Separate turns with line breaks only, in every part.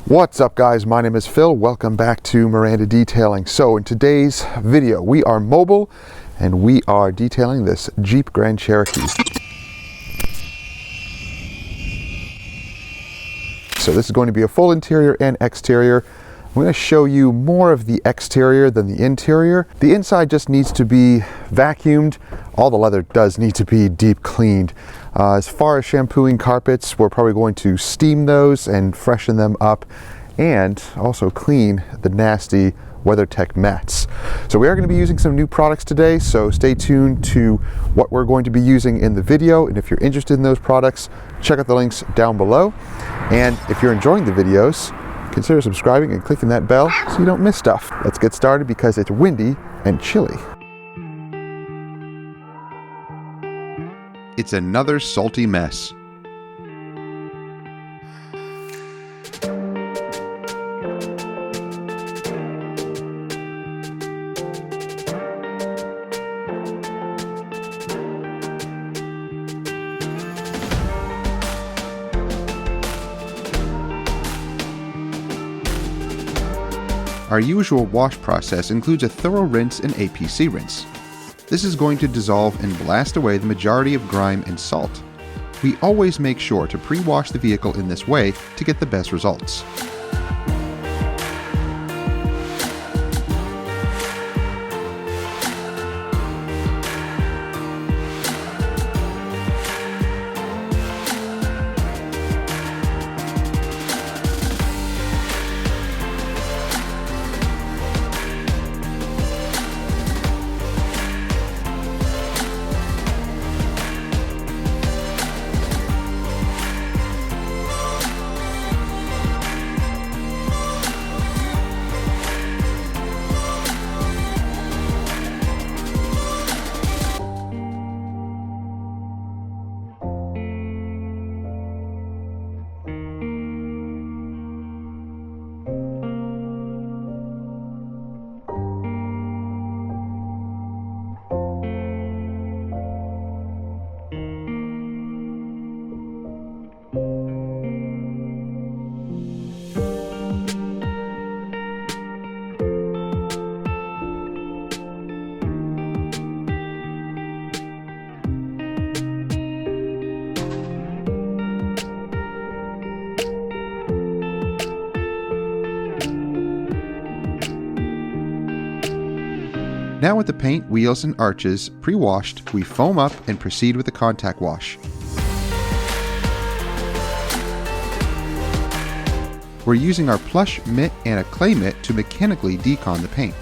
What's up guys, my name is Phil. Welcome back to Miranda Detailing. So in today's video, we are mobile and we are detailing this Jeep Grand Cherokee. So this is going to be a full interior and exterior. I'm going to show you more of the exterior than the interior. The inside just needs to be vacuumed. All the leather does need to be deep cleaned. As far as shampooing carpets, we're probably going to steam those and freshen them up and also clean the nasty WeatherTech mats. So we are going to be using some new products today, so stay tuned to what we're going to be using in the video. And if you're interested in those products, check out the links down below. And if you're enjoying the videos, consider subscribing and clicking that bell so you don't miss stuff. Let's get started because it's windy and chilly.
It's another salty mess. Our usual wash process includes a thorough rinse and APC rinse. This is going to dissolve and blast away the majority of grime and salt. We always make sure to pre-wash the vehicle in this way to get the best results. Now with the paint, wheels, and arches pre-washed, we foam up and proceed with the contact wash. We're using our plush mitt and a clay mitt to mechanically decon the paint.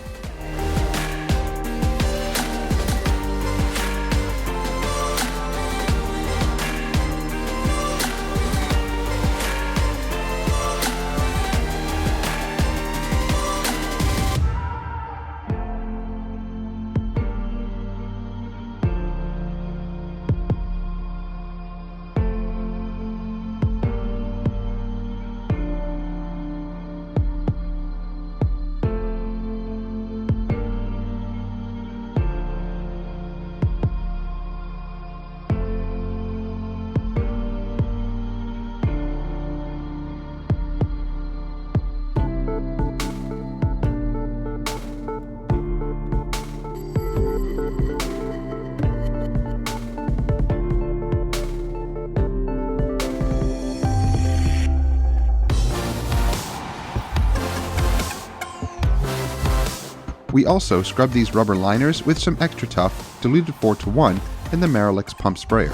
We also scrub these rubber liners with some extra tough diluted 4:1 in the Marolix pump sprayer.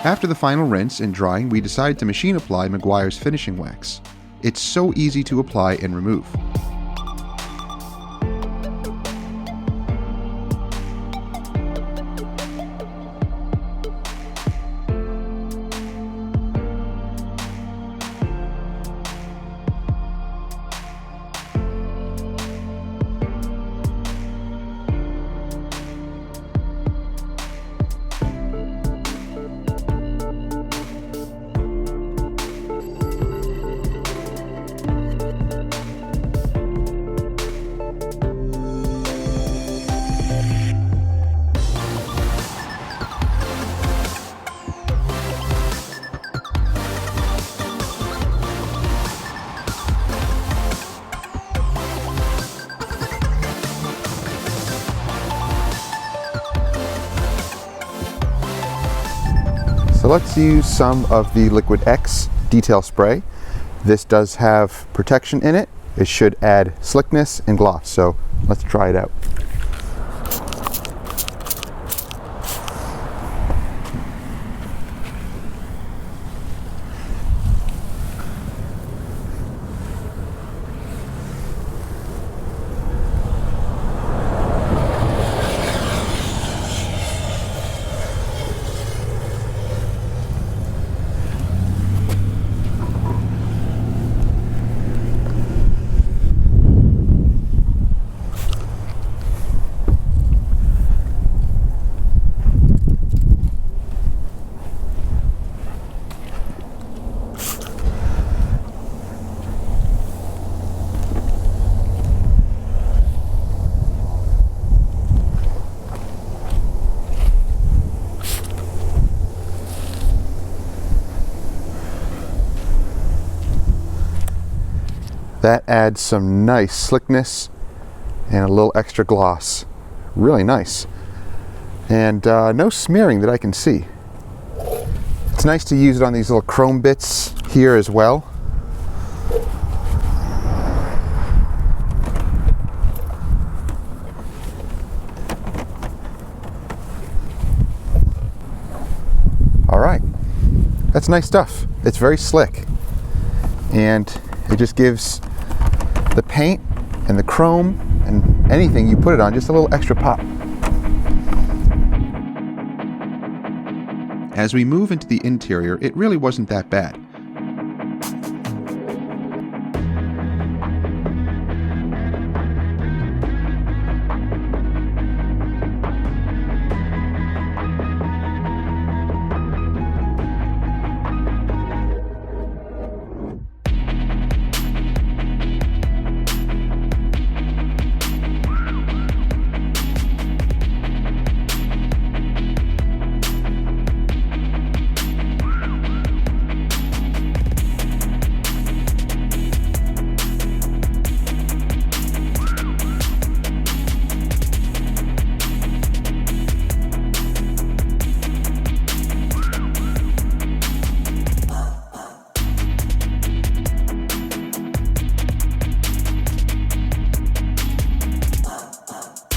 After the final rinse and drying, we decide to machine apply Meguiar's finishing wax. It's so easy to apply and remove.
So let's use some of the Liquid X detail spray. This does have protection in it. It should add slickness and gloss, so let's try it out. That adds some nice slickness and a little extra gloss. Really nice. And no smearing that I can see. It's nice to use it on these little chrome bits here as well. All right, that's nice stuff. It's very slick. And it just gives the paint and the chrome and anything you put it on just a little extra pop.
As we move into the interior, it really wasn't that bad.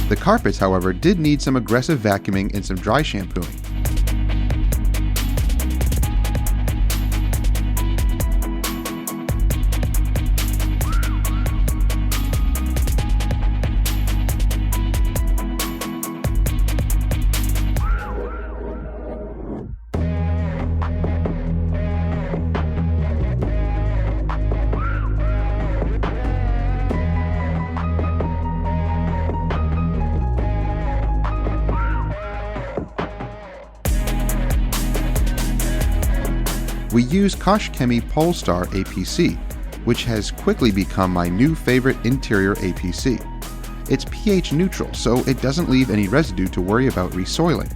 The carpets, however, did need some aggressive vacuuming and some dry shampooing. We use Kosh Chemie Polestar APC, which has quickly become my new favorite interior APC. It's pH neutral, so it doesn't leave any residue to worry about resoiling,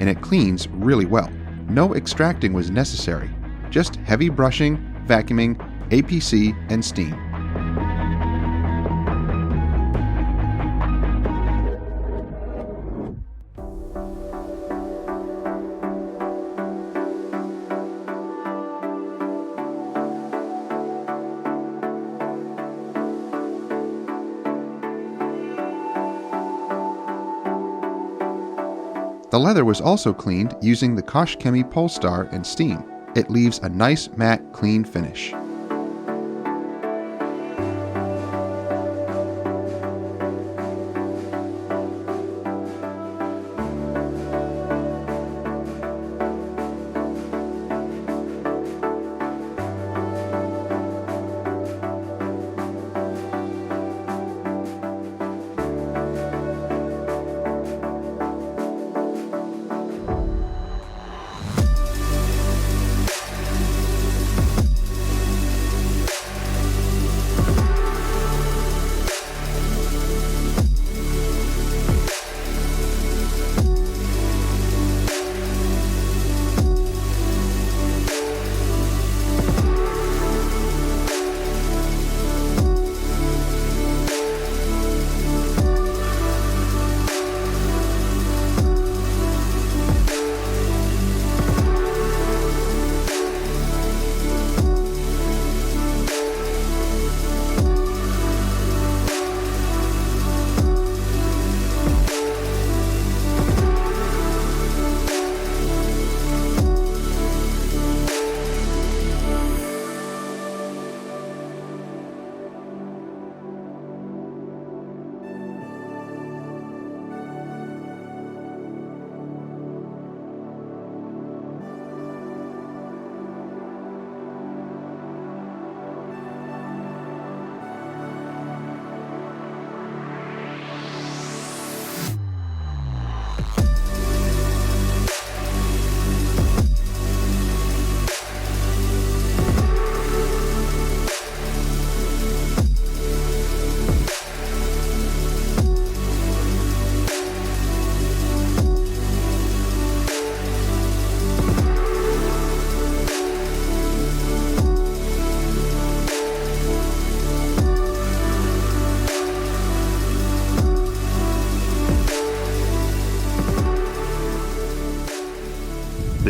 and it cleans really well. No extracting was necessary, just heavy brushing, vacuuming, APC, and steam. The leather was also cleaned using the Kosh Chemie Polestar and steam. It leaves a nice matte, clean finish.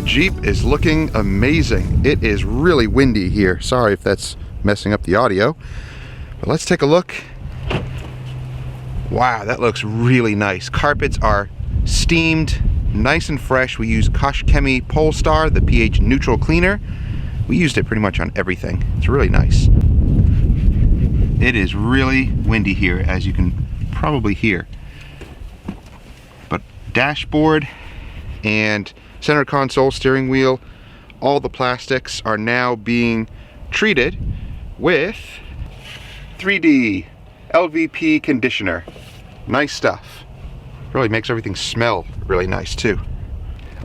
Jeep is looking amazing. It is really windy here. Sorry if that's messing up the audio. But let's take a look. Wow, that looks really nice. Carpets are steamed, nice and fresh. We use Koshchemi Polestar, the pH neutral cleaner. We used it pretty much on everything. It's really nice. It is really windy here, as you can probably hear. But dashboard and center console, steering wheel, all the plastics are now being treated with 3D LVP conditioner. Nice stuff. Really makes everything smell really nice too.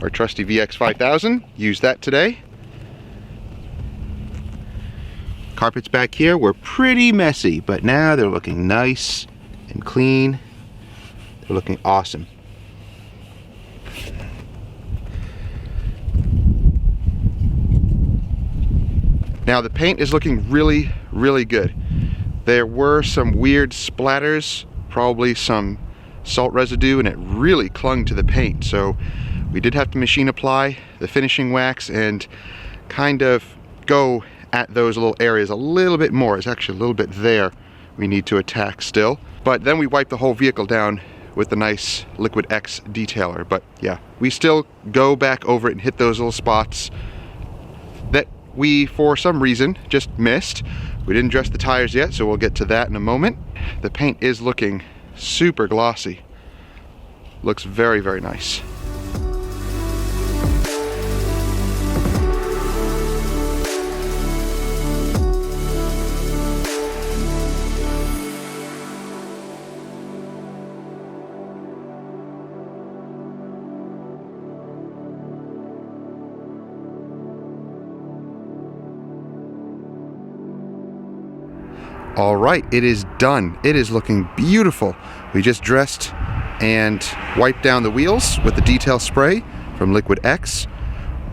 Our trusty VX5000, used that today. Carpets back here were pretty messy, but now they're looking nice and clean. They're looking awesome. Now the paint is looking really, really good. There were some weird splatters, probably some salt residue, and it really clung to the paint. So we did have to machine apply the finishing wax and kind of go at those little areas a little bit more. It's actually a little bit there we need to attack still. But then we wiped the whole vehicle down with the nice Liquid X detailer. But yeah, we still go back over it and hit those little spots that we, for some reason, just missed. We didn't dress the tires yet, so we'll get to that in a moment. The paint is looking super glossy. Looks very, very nice. All right, it is done. It is looking beautiful. We just dressed and wiped down the wheels with the detail spray from Liquid X.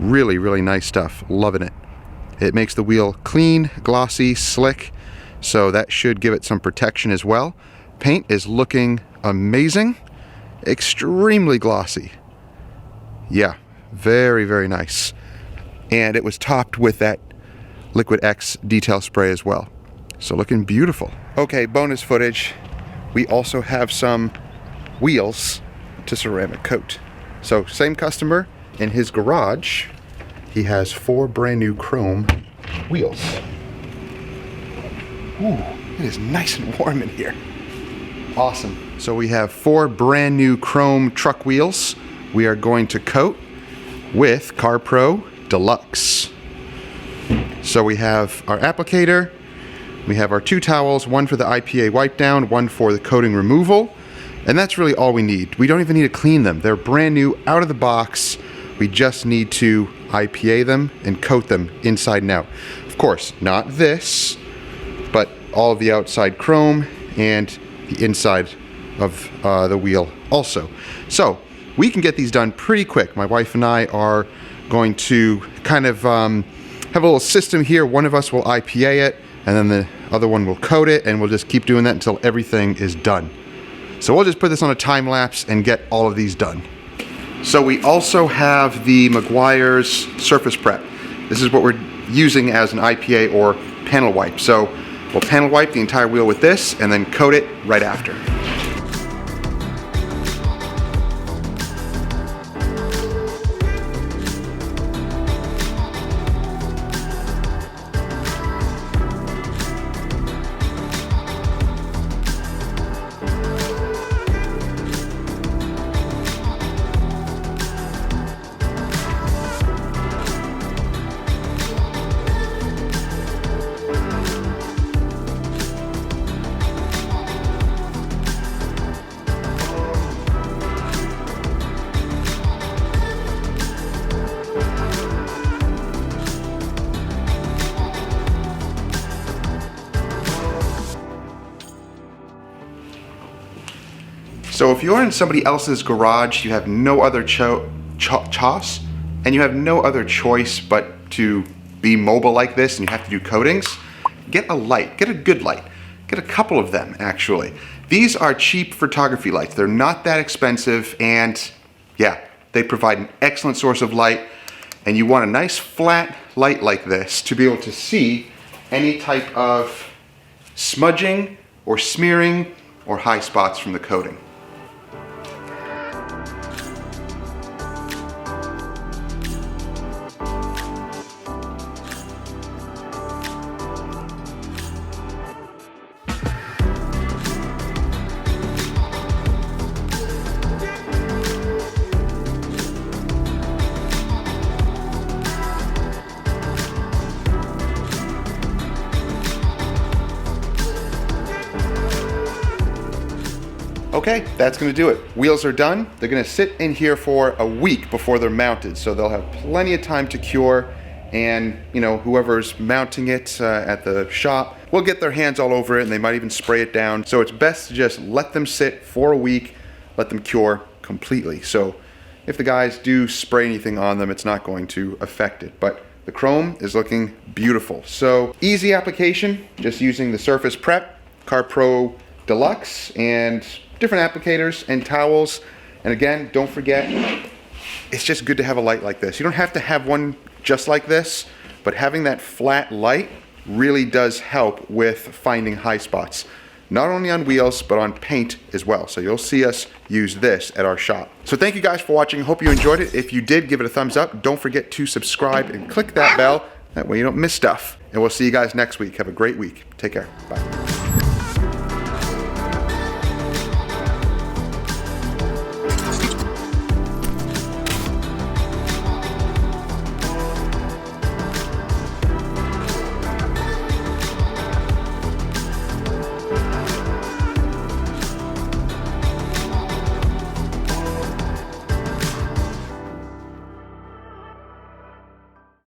Really, really nice stuff. Loving it. It makes the wheel clean, glossy, slick, so that should give it some protection as well. Paint is looking amazing. Extremely glossy. Yeah, very, very nice. And it was topped with that Liquid X detail spray as well. So looking beautiful. Okay, bonus footage. We also have some wheels to ceramic coat. So same customer, in his garage, he has 4 brand new chrome wheels. Ooh, it is nice and warm in here. Awesome. So we have 4 brand new chrome truck wheels we are going to coat with CarPro Deluxe. So we have our applicator, we have our 2 towels, one for the IPA wipe down, one for the coating removal, and that's really all we need. We don't even need to clean them. They're brand new, out of the box. We just need to IPA them and coat them inside and out. Of course, not this, but all of the outside chrome and the inside of the wheel also. So we can get these done pretty quick. My wife and I are going to kind of have a little system here. One of us will IPA it, and then the other one will coat it, and we'll just keep doing that until everything is done. So we'll just put this on a time lapse and get all of these done. So we also have the Meguiar's Surface Prep. This is what we're using as an IPA or panel wipe. So we'll panel wipe the entire wheel with this and then coat it right after. So if you're in somebody else's garage, you have no other choice, and you have no other choice but to be mobile like this, and you have to do coatings, get a light, get a good light. Get a couple of them, actually. These are cheap photography lights. They're not that expensive, and yeah, they provide an excellent source of light.
And you want a nice flat light like this to be able to see any type of smudging or smearing or high spots from the coating. Okay, that's gonna do it. Wheels are done. They're gonna sit in here for a week before they're mounted, so they'll have plenty of time to cure, and you know, whoever's mounting it at the shop will get their hands all over it, and they might even spray it down. So it's best to just let them sit for a week, let them cure completely. So if the guys do spray anything on them, it's not going to affect it. But the chrome is looking beautiful. So easy application, just using the Surface Prep, CarPro Deluxe, and different applicators and towels. And again, don't forget, it's just good to have a light like this. You don't have to have one just like this, but having that flat light really does help with finding high spots, not only on wheels, but on paint as well. So you'll see us use this at our shop. So thank you guys for watching. Hope you enjoyed it. If you did, give it a thumbs up. Don't forget to subscribe and click that bell. That way you don't miss stuff. And we'll see you guys next week. Have a great week. Take care. Bye.